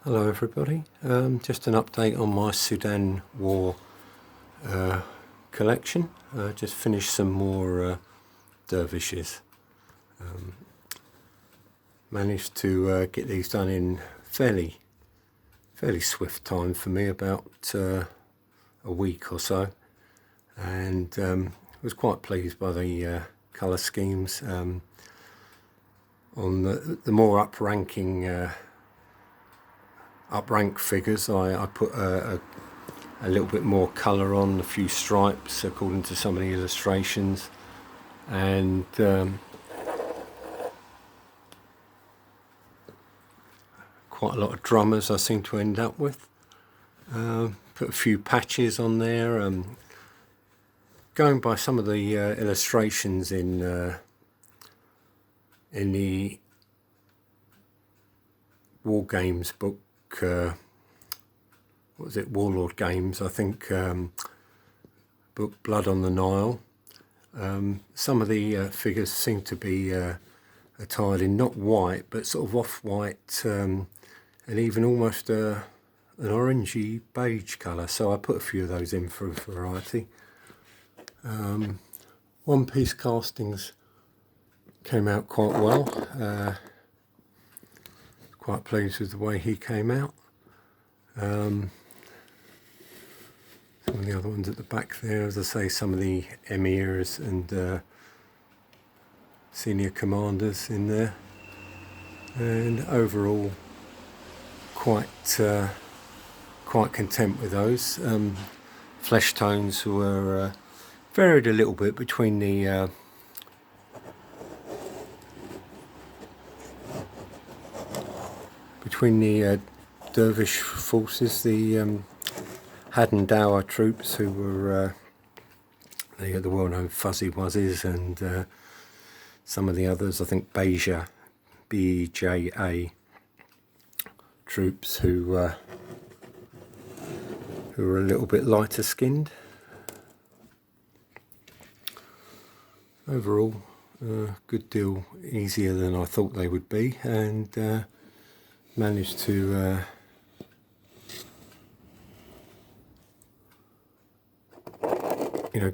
Hello everybody, just an update on my Sudan War collection. Just finished some more Dervishes. Managed to get these done in fairly swift time for me, about a week or so, and was quite pleased by the colour schemes. On the more up-rank figures, I put a little bit more colour on, a few stripes according to some of the illustrations, and quite a lot of drummers I seem to end up with. Put a few patches on there. Going by some of the illustrations in the War Games book, what was it, Warlord Games, I think, book Blood on the Nile. Some of the figures seem to be attired in not white, but sort of off-white, and even almost an orangey beige colour, so I put a few of those in for variety. One-piece castings came out quite well. Quite pleased with the way he came out. Some of the other ones at the back there, as I say, some of the emirs and senior commanders in there, and overall quite content with those. Flesh tones were varied a little bit between the Dervish forces, the Haddon Dower troops, who were the well-known Fuzzy Wuzzies, and some of the others, I think Beja, B-E-J-A troops, who were a little bit lighter skinned. Overall, good deal easier than I thought they would be, and managed to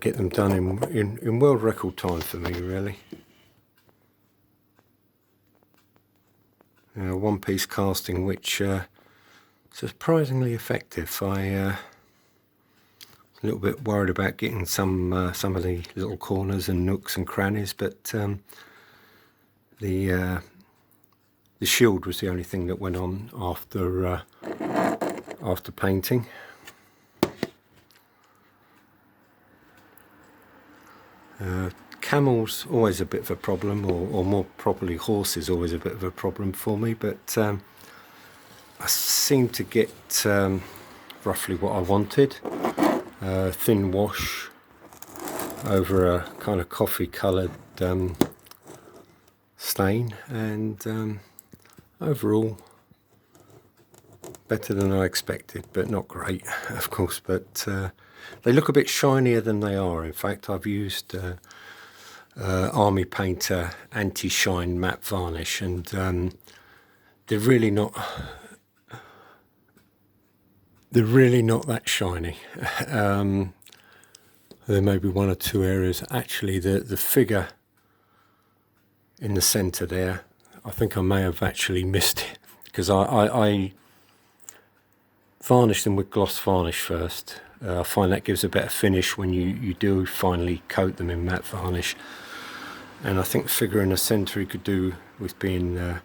get them done in world record time for me, really. One-piece casting, which surprisingly effective. I was a little bit worried about getting some of the little corners and nooks and crannies, but the shield was the only thing that went on after painting. Camels always a bit of a problem, or more properly horses always a bit of a problem for me, but I seem to get roughly what I wanted. Thin wash over a kind of coffee coloured stain, and overall better than I expected, but not great, of course. But they look a bit shinier than they are. In fact, I've used Army Painter anti-shine matte varnish, and they're really not that shiny. There may be one or two areas. Actually, the figure in the centre there, I think I may have actually missed it, because I varnished them with gloss varnish first. I find that gives a better finish when you do finally coat them in matte varnish, and I think the figure in the centre you could do with being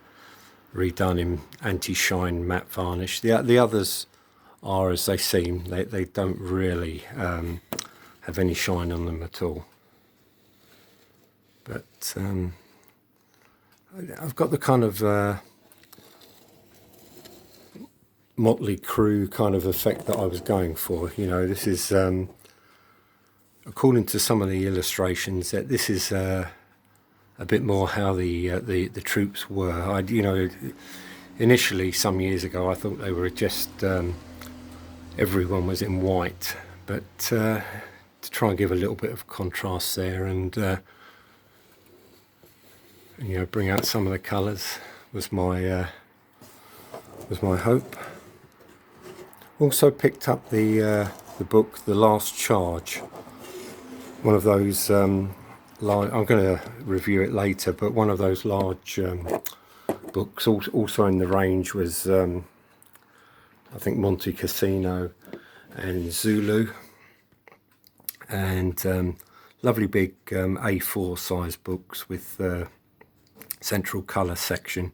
redone in anti-shine matte varnish. The others are as they seem. They don't really have any shine on them at all. But I've got the kind of Motley Crue kind of effect that I was going for. This is, according to some of the illustrations, that this is a bit more how the troops were. Initially, some years ago, I thought they were just everyone was in white, but to try and give a little bit of contrast there, and bring out some of the colours was my hope. Also picked up the book The Last Charge, one of those I'm going to review it later, but one of those large books. Also in the range was I think Monte Cassino and Zulu, and lovely big A4 size books with central colour section.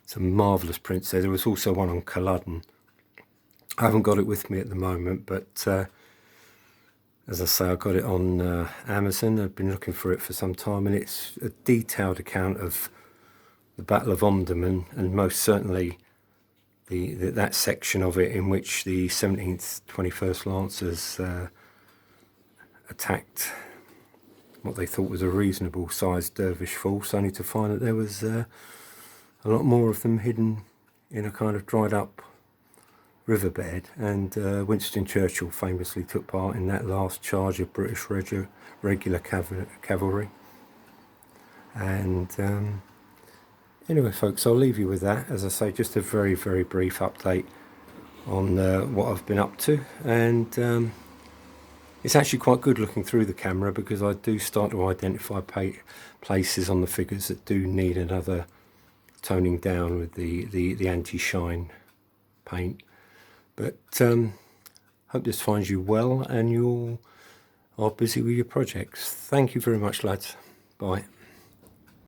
Some marvellous prints there. There was also one on Culloden. I haven't got it with me at the moment, but as I say, I got it on Amazon. I've been looking for it for some time, and it's a detailed account of the Battle of Omdurman, and most certainly that section of it in which the 17th 21st Lancers attacked what they thought was a reasonable sized Dervish force, only to find that there was a lot more of them hidden in a kind of dried up riverbed. And Winston Churchill famously took part in that last charge of British regular cavalry. And anyway, folks, I'll leave you with that. As I say, just a very, very brief update on what I've been up to. And it's actually quite good looking through the camera, because I do start to identify places on the figures that do need another toning down with the anti-shine paint. But hope this finds you well and you all are busy with your projects. Thank you very much, lads. Bye.